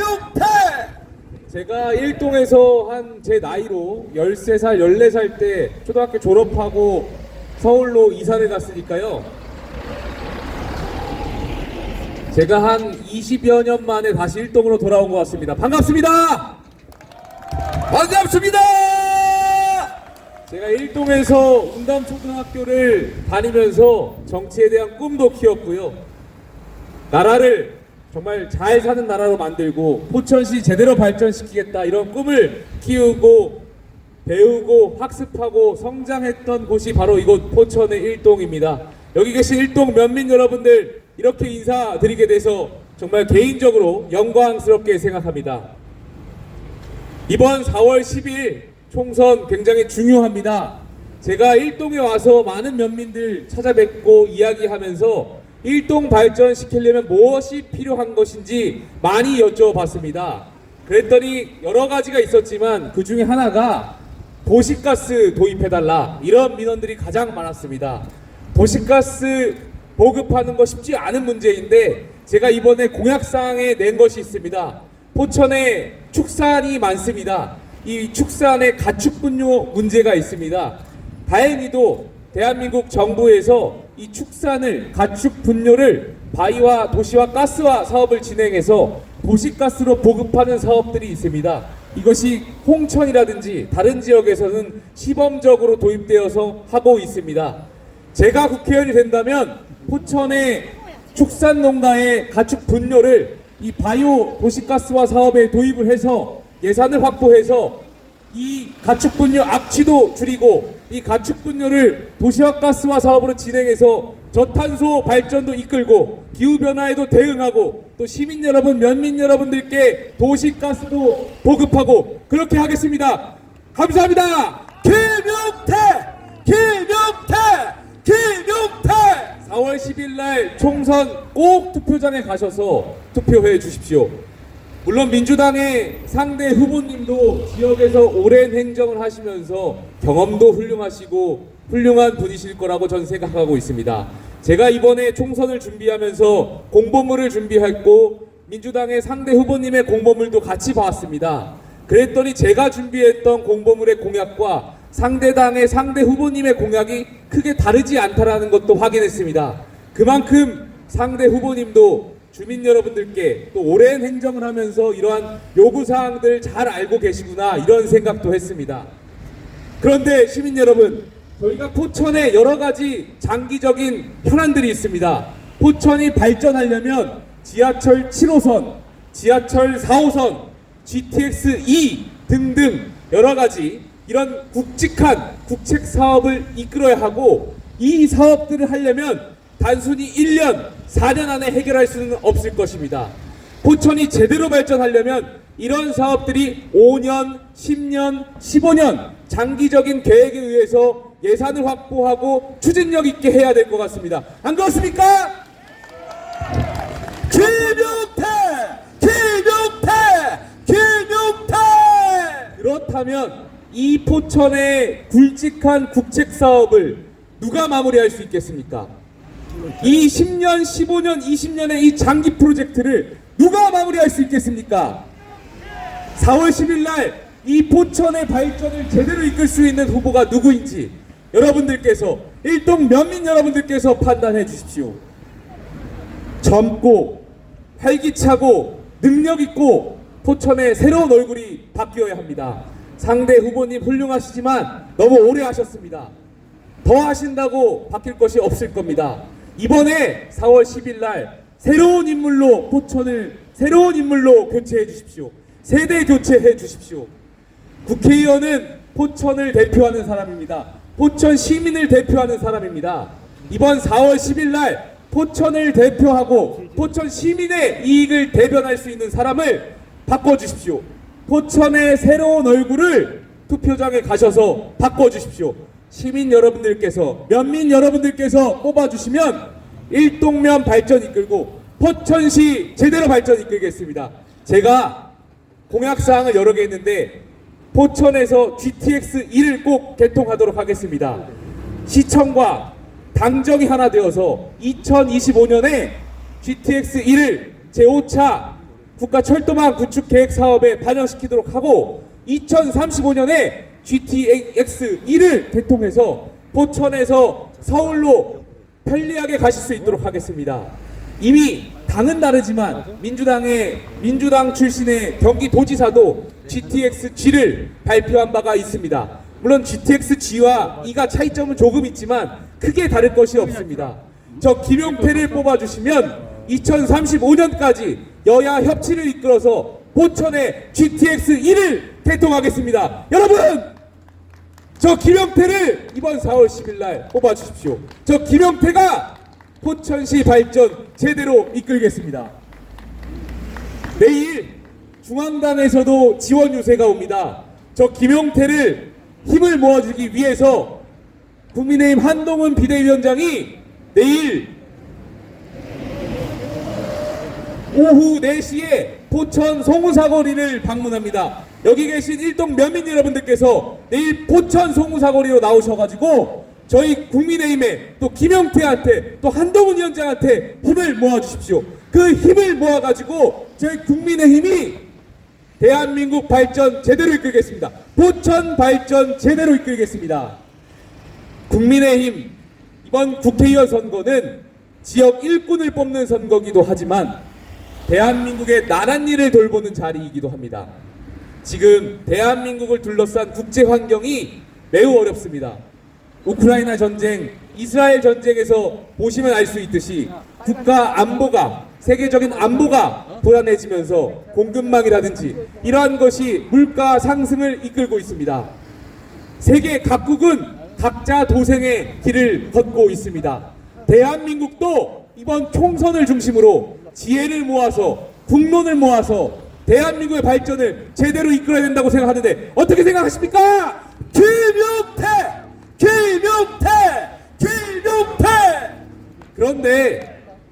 김용태! 제가 일동에서 한 제 나이로 13살, 14살 때 초등학교 졸업하고 서울로 이사를 갔으니까요. 제가 한 20여 년 만에 다시 일동으로 돌아온 것 같습니다. 반갑습니다! 반갑습니다! 제가 일동에서 운담초등학교를 다니면서 정치에 대한 꿈도 키웠고요. 나라를 정말 잘 사는 나라로 만들고 포천시 제대로 발전시키겠다 이런 꿈을 키우고 배우고 학습하고 성장했던 곳이 바로 이곳 포천의 일동입니다. 여기 계신 일동 면민 여러분들 이렇게 인사드리게 돼서 정말 개인적으로 영광스럽게 생각합니다. 이번 4월 10일 총선 굉장히 중요합니다. 제가 일동에 와서 많은 면민들 찾아뵙고 이야기하면서 일동 발전시키려면 무엇이 필요한 것인지 많이 여쭤봤습니다. 그랬더니 여러 가지가 있었지만 그 중에 하나가 도시가스 도입해달라 이런 민원들이 가장 많았습니다. 도시가스 보급하는 거 쉽지 않은 문제인데 제가 이번에 공약사항에 낸 것이 있습니다. 포천에 축산이 많습니다. 이 축산에 가축분뇨 문제가 있습니다. 다행히도 대한민국 정부에서 이 축산을 가축분뇨를 바위와 도시와 가스화 사업을 진행해서 도시가스로 보급하는 사업들이 있습니다. 이것이 홍천이라든지 다른 지역에서는 시범적으로 도입되어서 하고 있습니다. 제가 국회의원이 된다면 포천의 축산농가의 가축분뇨를 이 바이오 도시가스화 사업에 도입을 해서 예산을 확보해서 이 가축분뇨 악취도 줄이고 이 가축분뇨를 도시가스화 사업으로 진행해서 저탄소 발전도 이끌고 기후변화에도 대응하고 또 시민 여러분, 면민 여러분들께 도시가스도 보급하고 그렇게 하겠습니다. 감사합니다. 김용태! 김용태! 김용태! 4월 10일 날 총선 꼭 투표장에 가셔서 투표해 주십시오. 물론 민주당의 상대 후보님도 지역에서 오랜 행정을 하시면서 경험도 훌륭하시고 훌륭한 분이실 거라고 저는 생각하고 있습니다. 제가 이번에 총선을 준비하면서 공보물을 준비했고 민주당의 상대 후보님의 공보물도 같이 봤습니다. 그랬더니 제가 준비했던 공보물의 공약과 상대당의 상대 후보님의 공약이 크게 다르지 않다라는 것도 확인했습니다. 그만큼 상대 후보님도 주민 여러분들께 또 오랜 행정을 하면서 이러한 요구사항들 잘 알고 계시구나 이런 생각도 했습니다. 그런데 시민 여러분, 저희가 포천에 여러 가지 장기적인 현안들이 있습니다. 포천이 발전하려면 지하철 7호선, 지하철 4호선, GTX-E 등등 여러 가지 이런 굵직한 국책 사업을 이끌어야 하고 이 사업들을 하려면 단순히 1년, 4년 안에 해결할 수는 없을 것입니다. 포천이 제대로 발전하려면 이런 사업들이 5년, 10년, 15년 장기적인 계획에 의해서 예산을 확보하고 추진력 있게 해야 될 것 같습니다. 안 그렇습니까? 김용태! 김용태! 김용태! 그렇다면 이 포천의 굵직한 국책 사업을 누가 마무리할 수 있겠습니까? 이 10년, 15년, 20년의 이 장기 프로젝트를 누가 마무리할 수 있겠습니까? 4월 10일 날 이 포천의 발전을 제대로 이끌 수 있는 후보가 누구인지 여러분들께서 일동 면민 여러분들께서 판단해 주십시오. 젊고 활기차고 능력 있고 포천의 새로운 얼굴이 바뀌어야 합니다. 상대 후보님 훌륭하시지만 너무 오래 하셨습니다. 더 하신다고 바뀔 것이 없을 겁니다. 이번에 4월 10일 날 새로운 인물로 포천을 새로운 인물로 교체해 주십시오. 세대 교체해 주십시오. 국회의원은 포천을 대표하는 사람입니다. 포천 시민을 대표하는 사람입니다. 이번 4월 10일 날 포천을 대표하고 포천 시민의 이익을 대변할 수 있는 사람을 바꿔주십시오. 포천의 새로운 얼굴을 투표장에 가셔서 바꿔주십시오. 시민 여러분들께서, 면민 여러분들께서 뽑아주시면 일동면 발전 이끌고 포천시 제대로 발전 이끌겠습니다. 제가 공약사항을 여러 개 했는데 포천에서 GTX-E를 꼭 개통하도록 하겠습니다. 시청과 당정이 하나 되어서 2025년에 GTX-E를 제5차 국가 철도망 구축 계획 사업에 반영시키도록 하고 2035년에 GTX-1을 개통해서 포천에서 서울로 편리하게 가실 수 있도록 하겠습니다. 이미 당은 다르지만 민주당 출신의 경기도지사도 GTX-G를 발표한 바가 있습니다. 물론 GTX-G와 E가 차이점은 조금 있지만 크게 다를 것이 없습니다. 저 김용태를 뽑아주시면 2035년까지 여야 협치를 이끌어서 포천에 GTX-1을 개통하겠습니다. 여러분! 저 김용태를 이번 4월 10일 날 뽑아주십시오. 저 김용태가 포천시 발전 제대로 이끌겠습니다. 내일 중앙당에서도 지원 유세가 옵니다. 저 김용태를 힘을 모아주기 위해서 국민의힘 한동훈 비대위원장이 내일 오후 4시에 포천 송우사거리를 방문합니다. 여기 계신 일동 면민 여러분들께서 내일 포천 송우사거리로 나오셔가지고 저희 국민의힘에 또 김용태한테 또 한동훈 위원장한테 힘을 모아주십시오. 그 힘을 모아가지고 저희 국민의힘이 대한민국 발전 제대로 이끌겠습니다. 포천 발전 제대로 이끌겠습니다. 국민의힘 이번 국회의원 선거는 지역 일꾼을 뽑는 선거기도 하지만 대한민국의 나란 일을 돌보는 자리이기도 합니다. 지금 대한민국을 둘러싼 국제 환경이 매우 어렵습니다. 우크라이나 전쟁, 이스라엘 전쟁에서 보시면 알 수 있듯이 국가 안보가, 세계적인 안보가 불안해지면서 공급망이라든지 이러한 것이 물가 상승을 이끌고 있습니다. 세계 각국은 각자 도생의 길을 걷고 있습니다. 대한민국도 이번 총선을 중심으로 지혜를 모아서 국론을 모아서 대한민국의 발전을 제대로 이끌어야 된다고 생각하는데 어떻게 생각하십니까? 김용태! 김용태! 김용태!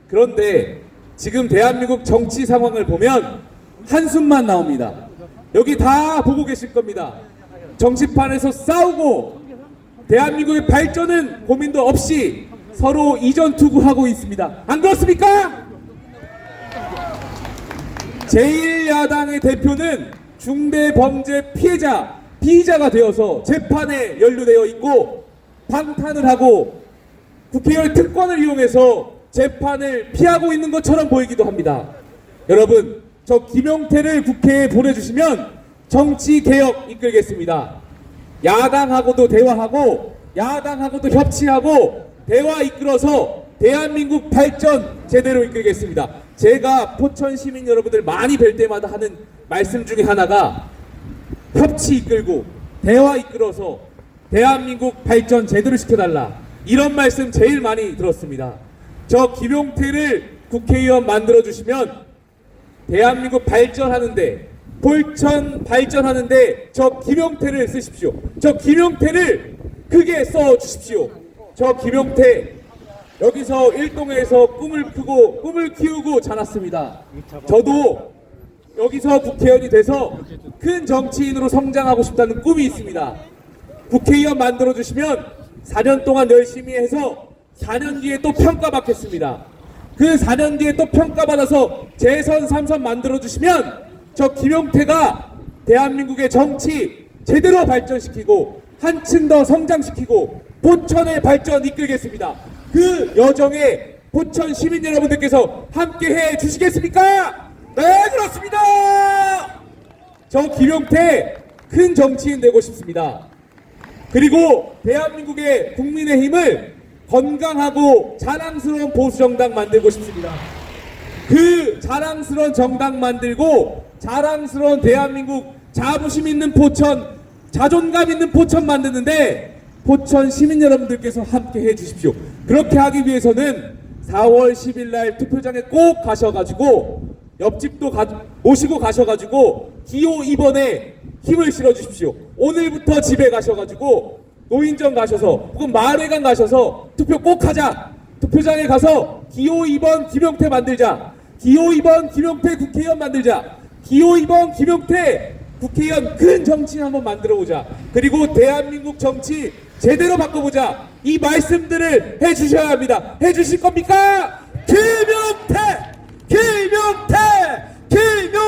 그런데 지금 대한민국 정치 상황을 보면 한숨만 나옵니다. 여기 다 보고 계실 겁니다. 정치판에서 싸우고 대한민국의 발전은 고민도 없이 서로 이전 투구하고 있습니다. 안 그렇습니까? 제1야당의 대표는 중대범죄 피의자가 되어서 재판에 연루되어 있고 방탄을 하고 국회의원 특권을 이용해서 재판을 피하고 있는 것처럼 보이기도 합니다. 여러분, 저 김용태를 국회에 보내주시면 정치개혁 이끌겠습니다. 야당하고도 대화하고 야당하고도 협치하고 대화 이끌어서 대한민국 발전 제대로 이끌겠습니다. 제가 포천 시민 여러분들 많이 뵐 때마다 하는 말씀 중에 하나가 협치 이끌고 대화 이끌어서 대한민국 발전 제대로 시켜달라, 이런 말씀 제일 많이 들었습니다. 저 김용태를 국회의원 만들어주시면 대한민국 발전하는데, 포천 발전하는데 저 김용태를 쓰십시오. 저 김용태를 크게 써주십시오. 저 김용태 여기서 일동에서 꿈을 키우고 자랐습니다. 저도 여기서 국회의원이 돼서 큰 정치인으로 성장하고 싶다는 꿈이 있습니다. 국회의원 만들어주시면 4년 동안 열심히 해서 4년 뒤에 또 평가받겠습니다. 그 4년 뒤에 또 평가받아서 재선 3선 만들어주시면 저 김용태가 대한민국의 정치 제대로 발전시키고 한층 더 성장시키고 포천의 발전 이끌겠습니다. 그 여정에 포천 시민 여러분들께서 함께 해 주시겠습니까? 네, 그렇습니다. 저 김용태 큰 정치인 되고 싶습니다. 그리고 대한민국의 국민의힘을 건강하고 자랑스러운 보수정당 만들고 싶습니다. 그 자랑스러운 정당 만들고 자랑스러운 대한민국 자부심 있는 포천, 자존감 있는 포천 만드는데 포천 시민 여러분들께서 함께 해 주십시오. 그렇게 하기 위해서는 4월 10일 날 투표장에 꼭 가셔가지고 옆집도 모시고 가셔가지고 기호 2번에 힘을 실어 주십시오. 오늘부터 집에 가셔가지고 노인정 가셔서 혹은 마을회관 가셔서 투표 꼭 하자. 투표장에 가서 기호 2번 김용태 만들자. 기호 2번 김용태 국회의원 만들자. 기호 2번 김용태 국회의원 큰 정치 한번 만들어보자. 그리고 대한민국 정치 제대로 바꿔보자. 이 말씀들을 해주셔야 합니다. 해주실 겁니까? 김용태! 김용태! 김용태!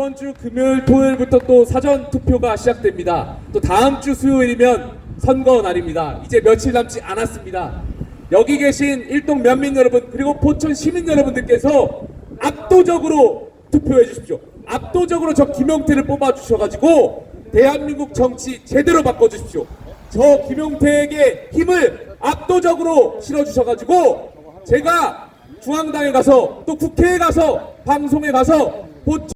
이번 주 금요일, 토요일부터 또 사전 투표가 시작됩니다. 또 다음 주 수요일이면 선거 날입니다. 이제 며칠 남지 않았습니다. 여기 계신 일동 면민 여러분 그리고 포천 시민 여러분들께서 압도적으로 투표해 주십시오. 압도적으로 저 김용태를 뽑아 주셔가지고 대한민국 정치 제대로 바꿔주십시오. 저 김용태에게 힘을 압도적으로 실어주셔가지고 제가 중앙당에 가서 또 국회에 가서 방송에 가서